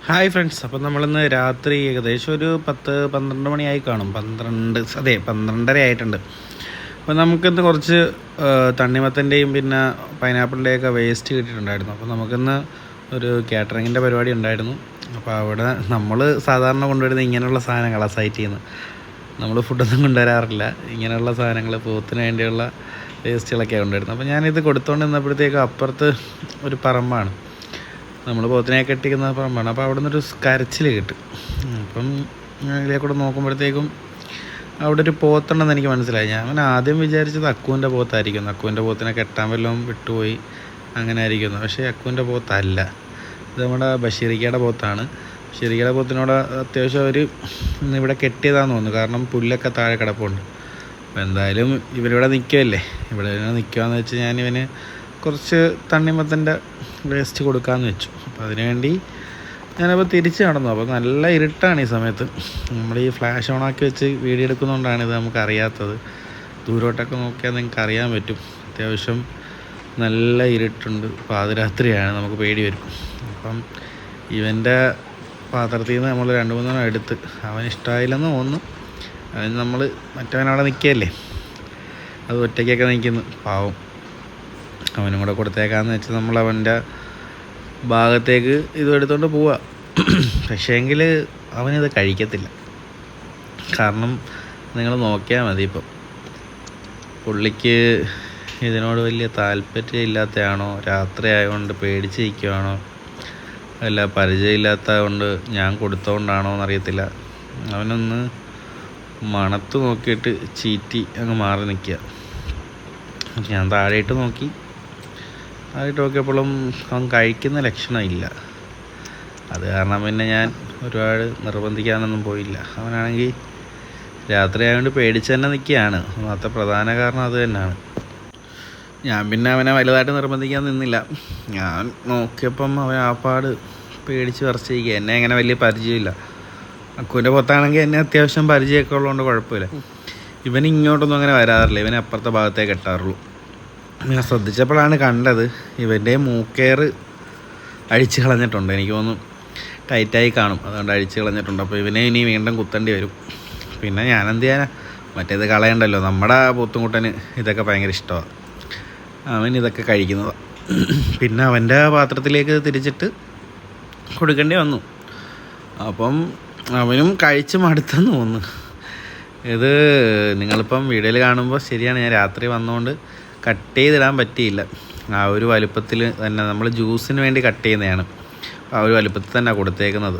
Hi friends, അപ്പം നമ്മളിന്ന് രാത്രി ഏകദേശം ഒരു 10-12 മണിയായി കാണും. 12:30 ആയിട്ടുണ്ട്. അപ്പോൾ നമുക്കിന്ന് കുറച്ച് തണ്ണിമത്തൻ്റെയും പിന്നെ പൈനാപ്പിളിൻ്റെയൊക്കെ വേസ്റ്റ് കിട്ടിയിട്ടുണ്ടായിരുന്നു. അപ്പോൾ നമുക്കിന്ന് ഒരു കാറ്ററിങ്ങിൻ്റെ പരിപാടി ഉണ്ടായിരുന്നു. അപ്പോൾ അവിടെ നമ്മൾ സാധാരണ കൊണ്ടുവരുന്ന ഇങ്ങനെയുള്ള സാധനങ്ങളാണ് സൈറ്റിൽ നിന്ന്. നമ്മൾ ഫുഡൊന്നും കൊണ്ടുവരാറില്ല. ഇങ്ങനെയുള്ള സാധനങ്ങൾ പോത്തിന് വേണ്ടിയുള്ള വേസ്റ്റുകളൊക്കെയാണ് കൊണ്ടുവരുന്നത്. അപ്പോൾ ഞാനിത് കൊടുത്തുകൊണ്ട് നിന്നപ്പോഴത്തേക്കും അപ്പുറത്ത് ഒരു പറമ്പാണ്, നമ്മൾ പോത്തിനെ കെട്ടിക്കുന്ന പറമ്പാണ്. അപ്പോൾ അവിടെ നിന്നൊരു കരച്ചിൽ കിട്ടും. അപ്പം ഇതിലെ കൂടെ നോക്കുമ്പോഴത്തേക്കും അവിടെ ഒരു പോത്തുണ്ടെന്ന് എനിക്ക് മനസ്സിലായി. ഞാൻ ആദ്യം വിചാരിച്ചത് അക്കുവിൻ്റെ പോത്തായിരിക്കുന്നു. അക്കുവിൻ്റെ പോത്തിനെ കെട്ടാൻ വല്ലതും വിട്ടുപോയി അങ്ങനെ ആയിരിക്കുന്നു. പക്ഷേ അക്കുവിൻ്റെ പോത്തല്ല, ഇത് നമ്മുടെ ബഷീറിക്കയുടെ പോത്താണ്. ബഷീറിക്കയുടെ പോത്തിനോട് അത്യാവശ്യം അവർ ഇവിടെ കെട്ടിയതാണെന്ന് തോന്നുന്നു, കാരണം പുല്ലൊക്കെ താഴെ കിടപ്പുണ്ട്. അപ്പോൾ എന്തായാലും ഇവരിവിടെ നിൽക്കുമല്ലേ, ഇവിടെ നിൽക്കുകയെന്ന് വെച്ച് ഞാനിവന് കുറച്ച് തണ്ണിമത്തൻ്റെ വേസ്റ്റ് കൊടുക്കാമെന്ന് വെച്ചു. അപ്പോൾ അതിനുവേണ്ടി ഞാനപ്പോൾ തിരിച്ച് നടന്നു. അപ്പോൾ നല്ല ഇരുട്ടാണ് ഈ സമയത്ത്. നമ്മൾ ഈ ഫ്ലാഷ് ഓണാക്കി വെച്ച് വീഡിയോ എടുക്കുന്നതുകൊണ്ടാണ് ഇത് നമുക്കറിയാത്തത്. ദൂരോട്ടൊക്കെ നോക്കിയാൽ നിങ്ങൾക്ക് അറിയാൻ പറ്റും. അത്യാവശ്യം നല്ല ഇരുട്ടുണ്ട്, പാതിരാത്രിയാണ്, നമുക്ക് പേടി വരും. അപ്പം ഇവൻ്റെ പാത്രത്തിൽ നിന്ന് നമ്മൾ 2-3 എടുത്ത് അവന് ഇഷ്ടമായില്ലെന്ന് തോന്നുന്നു. അവന് നമ്മൾ മറ്റവനവിടെ നിൽക്കുകയല്ലേ, അത് ഒറ്റയ്ക്കൊക്കെ നിൽക്കുന്നു, പാവം. അവനും കൂടെ കൊടുത്തേക്കാന്ന് വെച്ച് നമ്മൾ അവൻ്റെ ഭാഗത്തേക്ക് ഇത് എടുത്തുകൊണ്ട് പോവുക. പക്ഷേങ്കിൽ അവനിത് കഴിക്കത്തില്ല. കാരണം നിങ്ങൾ നോക്കിയാൽ മതി, ഇപ്പം പുള്ളിക്ക് ഇതിനോട് വലിയ താല്പര്യം ഇല്ലാത്തതാണോ, രാത്രി ആയതുകൊണ്ട് പേടിച്ച് നിൽക്കുകയാണോ, അല്ല പരിചയമില്ലാത്തത് കൊണ്ട് ഞാൻ കൊടുത്തോണ്ടാണോ എന്നറിയത്തില്ല. അവനൊന്ന് മണത്ത് നോക്കിയിട്ട് ചീറ്റി അങ്ങ് മാറി നിൽക്കുക. ഞാൻ താഴെയിട്ട് നോക്കിയപ്പോഴും അവൻ കഴിക്കുന്ന ലക്ഷണമില്ല. അത് കാരണം പിന്നെ ഞാൻ ഒരുപാട് നിർബന്ധിക്കാനൊന്നും പോയില്ല. അവനാണെങ്കിൽ രാത്രി ആയതുകൊണ്ട് പേടിച്ച് തന്നെ നിൽക്കുകയാണ്. അന്നത്തെ പ്രധാന കാരണം അത് തന്നെയാണ്. ഞാൻ പിന്നെ അവനെ വലുതായിട്ട് നിർബന്ധിക്കാൻ നിന്നില്ല. ഞാൻ നോക്കിയപ്പം അവൻ ആപ്പാട് പേടിച്ച് വിറച്ചിരിക്കുക. എന്നെ അങ്ങനെ വലിയ പരിചയമില്ല. അക്കുവിൻ്റെ പുറത്താണെങ്കിൽ എന്നെ അത്യാവശ്യം പരിചയമൊക്കെ ഉള്ളതുകൊണ്ട് കുഴപ്പമില്ല. ഇവൻ ഇങ്ങോട്ടൊന്നും അങ്ങനെ വരാറില്ല, ഇവനെ അപ്പുറത്തെ ഭാഗത്തേ കെട്ടാറുള്ളൂ. ഞാൻ ശ്രദ്ധിച്ചപ്പോഴാണ് കണ്ടത്, ഇവൻ്റെ മൂക്കേർ അഴിച്ച് കളഞ്ഞിട്ടുണ്ട്. എനിക്ക് തോന്നുന്നു ടൈറ്റായി കാണും, അതുകൊണ്ട് അഴിച്ച് കളഞ്ഞിട്ടുണ്ട്. അപ്പോൾ ഇവനെ ഇനി വീണ്ടും കുത്തേണ്ടി വരും. പിന്നെ ഞാനെന്ത് ചെയ്യാനാ, മറ്റേത് കളയണ്ടല്ലോ. നമ്മുടെ പോത്തുംകുട്ടന് ഇതൊക്കെ ഭയങ്കര ഇഷ്ടമാണ്, അവൻ ഇതൊക്കെ കഴിക്കുന്നതാണ്. പിന്നെ അവൻ്റെ പാത്രത്തിലേക്ക് തിരിച്ചിട്ട് കൊടുക്കേണ്ടി വന്നു. അപ്പം അവനും കഴിച്ച് മടുത്തെന്ന് തോന്നുന്നു. ഇത് നിങ്ങളിപ്പം വീഡിയോയിൽ കാണുമ്പോൾ ശരിയാണ്, ഞാൻ രാത്രി വന്നുകൊണ്ട് കട്ട് ചെയ്തിടാൻ പറ്റിയില്ല. ആ ഒരു വലുപ്പത്തിൽ തന്നെ, നമ്മൾ ജ്യൂസിന് വേണ്ടി കട്ട് ചെയ്യുന്നതാണ്, ആ ഒരു വലുപ്പത്തിൽ തന്നെ കൊടുത്തേക്കുന്നത്.